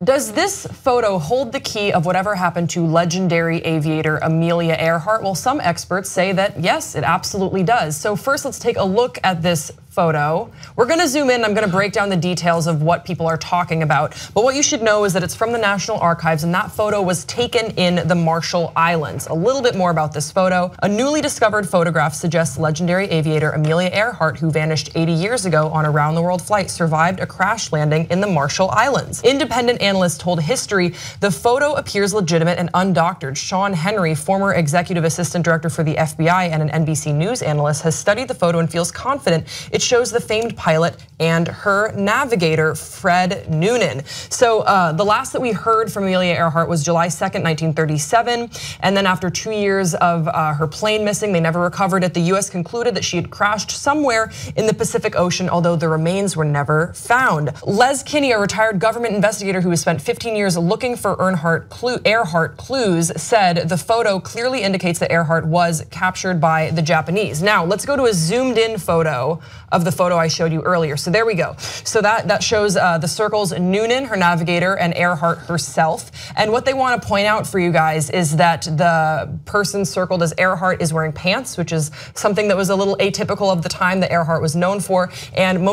Does this photo hold the key of whatever happened to legendary aviator Amelia Earhart? Well, some experts say that yes, it absolutely does. So first, let's take a look at this photo. We're gonna zoom in, I'm gonna break down the details of what people are talking about. But what you should know is that it's from the National Archives, and that photo was taken in the Marshall Islands. A little bit more about this photo. A newly discovered photograph suggests legendary aviator Amelia Earhart, who vanished 80 years ago on a round-the-world flight, survived a crash landing in the Marshall Islands. Independent analysts told History the photo appears legitimate and undoctored. Shawn Henry, former executive assistant director for the FBI and an NBC News analyst, has studied the photo and feels confident it shows the famed pilot and her navigator, Fred Noonan. So the last that we heard from Amelia Earhart was July 2nd, 1937. And then after 2 years of her plane missing, they never recovered it. The US concluded that she had crashed somewhere in the Pacific Ocean, although the remains were never found. Les Kinney, a retired government investigator who has spent 15 years looking for Earhart clues, said the photo clearly indicates that Earhart was captured by the Japanese. Now, let's go to a zoomed in photo of the photo I showed you earlier. So there we go. So that shows the circles Noonan, her navigator, and Earhart herself. And what they want to point out for you guys is that the person circled as Earhart is wearing pants, which is something that was a little atypical of the time that Earhart was known for. And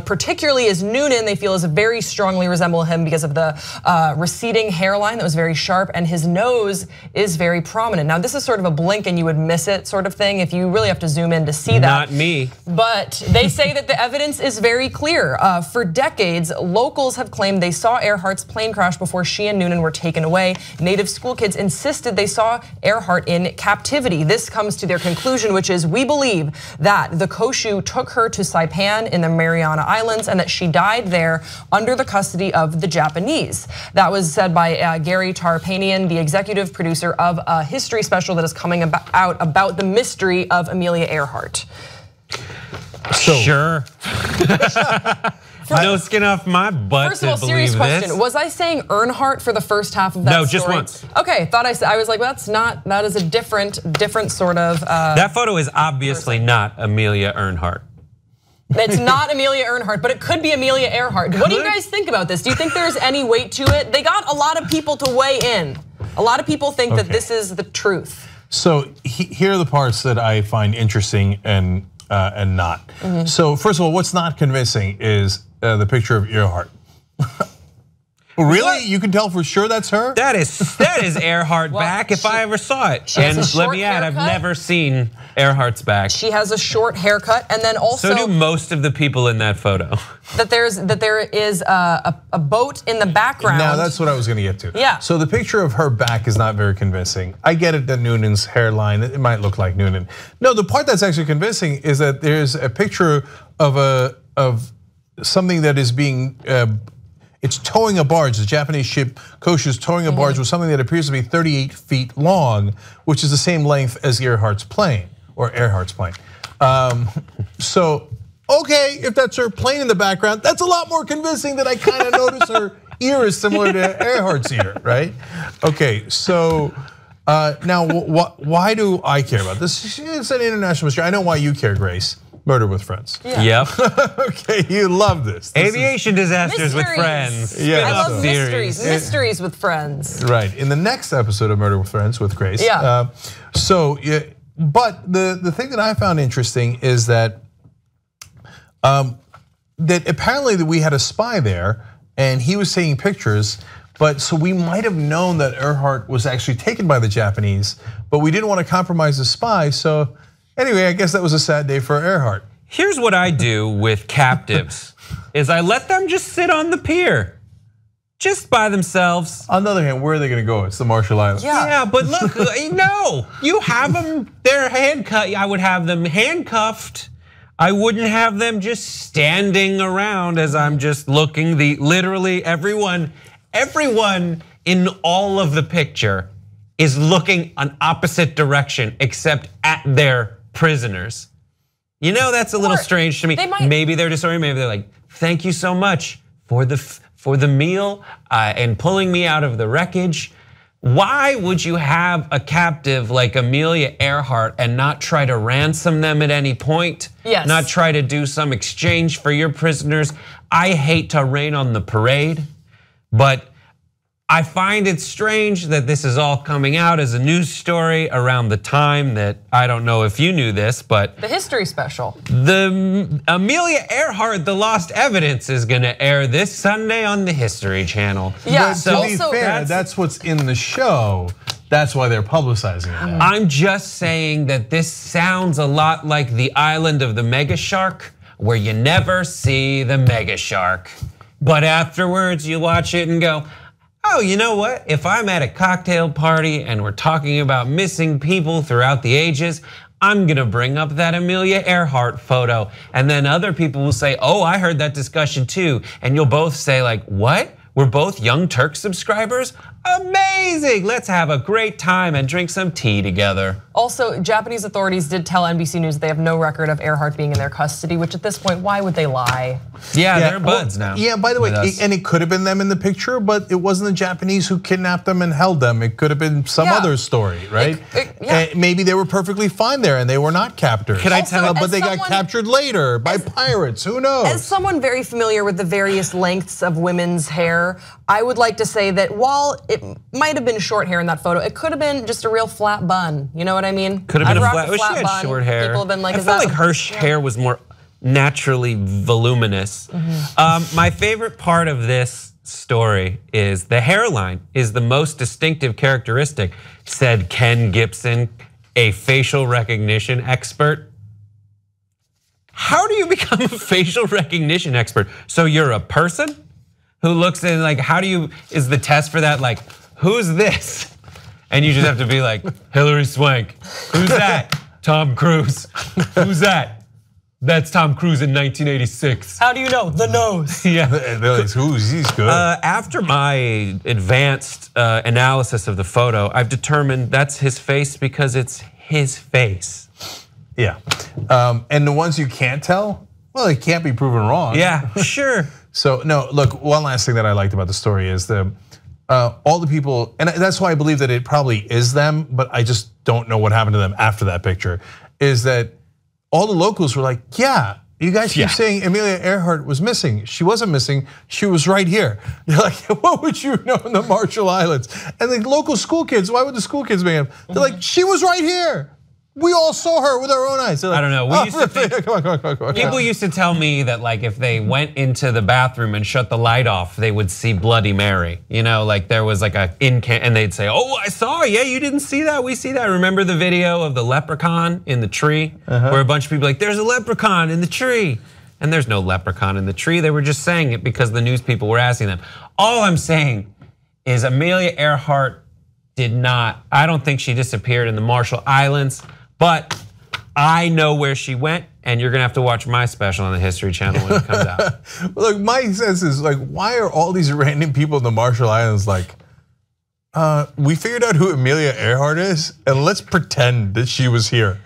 particularly as Noonan, they feel is very strongly resemble him because of the receding hairline that was very sharp, and his nose is very prominent. Now, this is sort of a blink and you would miss it sort of thing if you really have to zoom in to see that. Not me. But they say that the evidence is very clear. For decades, locals have claimed they saw Earhart's plane crash before she and Noonan were taken away. Native school kids insisted they saw Earhart in captivity. This comes to their conclusion, which is we believe that the Koshu took her to Saipan in the Mariana Islands and that she died there under the custody of the Japanese. That was said by Gary Tarpanian, the executive producer of a history special that is coming out about the mystery of Amelia Earhart. So, sure. No skin off my butt. First of all, serious question. Was I saying Earnhardt for the first half of that story? No, just once. Okay, I was like, well, that's not, that is a different sort of. That photo is obviously not Amelia Earhart. It's not Amelia Earhart, but it could be Amelia Earhart. What do you guys think about this? Do you think there's any weight to it? They got a lot of people to weigh in. A lot of people think that this is the truth. So here are the parts that I find interesting and not. So first of all, what's not convincing is the picture of Earhart. Really? You can tell for sure that's her? That is Earhart back if I ever saw it. And let me add, I've never seen Earhart's back. She has a short haircut, and then also. So do most of the people in that photo. That there is a boat in the background. Now that's what I was going to get to. Yeah. So the picture of her back is not very convincing. I get it that Noonan's hairline, it might look like Noonan. No, the part that's actually convincing is that there's a picture of something that is being. It's towing a barge. The Japanese ship Koshu is towing a barge with something that appears to be 38 feet long, which is the same length as Earhart's plane, or Earhart's plane. So, okay, if that's her plane in the background, that's a lot more convincing that I kind of notice her ear is similar to Earhart's ear, right? Okay, so now why do I care about this? It's an international mystery. I know why you care, Grace. Murder with Friends. Yeah. Yep. Okay, you love this. Aviation disasters with friends. Yeah, I love mysteries with friends. Right. In the next episode of Murder with Friends with Grace. Yeah. But the thing that I found interesting is that that apparently that we had a spy there, and he was taking pictures. But so we might have known that Earhart was actually taken by the Japanese, but we didn't want to compromise the spy. So. Anyway, I guess that was a sad day for Earhart. Here's what I do with captives, is I let them just sit on the pier, just by themselves. On the other hand, where are they gonna go? It's the Marshall Islands. Yeah, but look, no, you have them, they're handcuffed. I would have them handcuffed. I wouldn't have them just standing around as I'm just looking. Literally everyone in all of the picture is looking an opposite direction except at their prisoners. You know, that's a little strange to me. Maybe they're disoriented, maybe they're like, thank you so much for the meal and pulling me out of the wreckage. Why would you have a captive like Amelia Earhart and not try to ransom them at any point? Yes. Not try to do some exchange for your prisoners? I hate to rain on the parade. But I find it strange that this is all coming out as a news story around the time that, I don't know if you knew this, but the history special. The Amelia Earhart, The Lost Evidence is gonna air this Sunday on the History Channel. Yeah, so to be fair, that's what's in the show. That's why they're publicizing it. I'm just saying that this sounds a lot like the island of the mega shark, where you never see the mega shark. But afterwards you watch it and go, oh, you know what? If I'm at a cocktail party and we're talking about missing people throughout the ages, I'm gonna bring up that Amelia Earhart photo. And then other people will say, oh, I heard that discussion too. And you'll both say like, what? We're both Young Turks subscribers? Amazing, let's have a great time and drink some tea together. Also, Japanese authorities did tell NBC News they have no record of Earhart being in their custody, which at this point, why would they lie? Yeah, they're buds now. Yeah, by the way, and it could have been them in the picture, but it wasn't the Japanese who kidnapped them and held them. It could have been some other story, right? And maybe they were perfectly fine there and they were not captors. Can I tell you? But they got captured later by pirates, who knows? As someone very familiar with the various lengths of women's hair, I would like to say that while it might have been short hair in that photo, it could have been just a real flat bun. You know what I mean? Could have been a flat. She had bun. short hair. People have been like, I felt like her hair was more naturally voluminous. My favorite part of this story is the hairline is the most distinctive characteristic, said Ken Gibson, a facial recognition expert. How do you become a facial recognition expert? So you're a person who looks in, like, how do you, is the test for that like, who's this? And you just have to be like, Hilary Swank. Who's that? Tom Cruise. Who's that? That's Tom Cruise in 1986. How do you know? The nose. Yeah. He's good. After my advanced analysis of the photo, I've determined that's his face because it's his face. Yeah, and the ones you can't tell, well, it can't be proven wrong. Yeah, sure. So no, look, one last thing that I liked about the story is all the people, and that's why I believe that it probably is them, but I just don't know what happened to them after that picture, is that all the locals were like, yeah, you guys keep saying Amelia Earhart was missing. She wasn't missing, she was right here. You're like, what would you know in the Marshall Islands? And the local school kids, why would the school kids make them? They're like, she was right here. We all saw her with our own eyes. Like, I don't know. We used to think, come on. People used to tell me that like if they went into the bathroom and shut the light off, they would see Bloody Mary. You know, like there was like and they'd say, oh, I saw, yeah, you didn't see that, we see that. Remember the video of the leprechaun in the tree? Where a bunch of people like, there's a leprechaun in the tree. And there's no leprechaun in the tree. They were just saying it because the news people were asking them. All I'm saying is Amelia Earhart did not, I don't think she disappeared in the Marshall Islands. But I know where she went, and you're gonna have to watch my special on the History Channel when it comes out. Look, my sense is like, why are all these random people in the Marshall Islands like, we figured out who Amelia Earhart is, and let's pretend that she was here.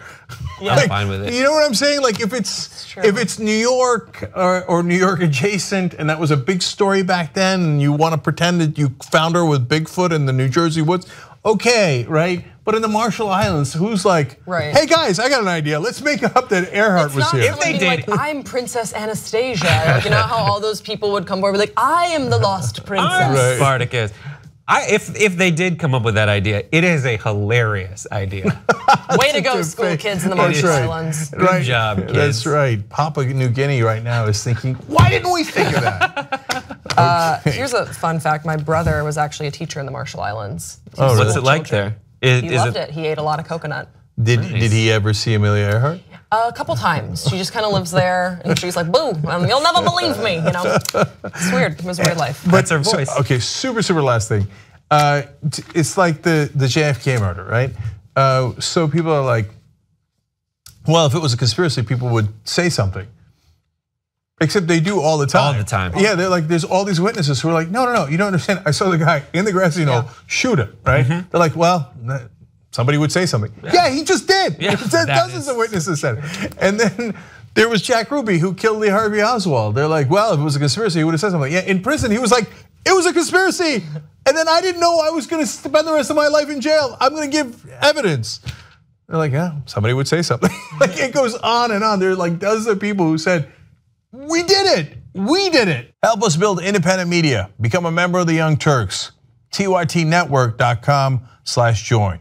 Yeah, I'm fine with it. You know what I'm saying? Like if it's New York or New York adjacent, and that was a big story back then, and you want to pretend that you found her with Bigfoot in the New Jersey woods, okay, right? But in the Marshall Islands, who's like, hey guys, I got an idea. Let's make up that Earhart was here. If they did, like, I'm Princess Anastasia. Like, you know how all those people would come forward, like, I am the lost princess. I'm Spartacus. If they did come up with that idea, it is a hilarious idea. Way to go, school kids in the Marshall Islands. Good job, kids. That's right. Papua New Guinea right now is thinking, why didn't we think of that? Here's a fun fact. My brother was actually a teacher in the Marshall Islands. Oh, what's it like there? He loved it. He ate a lot of coconut. Did he ever see Amelia Earhart? A couple times. She just kind of lives there, and she's like, "Boo! You'll never believe me." You know, it's weird. It was a weird life. That's her voice. Okay, super last thing. It's like the JFK murder, right? So people are like, well, if it was a conspiracy, people would say something. Except they do all the time. All the time. Yeah, they're like, there's all these witnesses who are like, no, you don't understand. I saw the guy in the grassy knoll shoot him, right? They're like, well, somebody would say something. Yeah, he just did. Yeah, dozens of witnesses said it. And then there was Jack Ruby who killed Lee Harvey Oswald. They're like, well, if it was a conspiracy, he would have said something. Yeah, in prison, he was like, it was a conspiracy. And then I didn't know I was gonna spend the rest of my life in jail. I'm gonna give evidence. They're like, yeah, somebody would say something. Like it goes on and on. There are like dozens of people who said, we did it. We did it. Help us build independent media. Become a member of the Young Turks. TYTnetwork.com/join.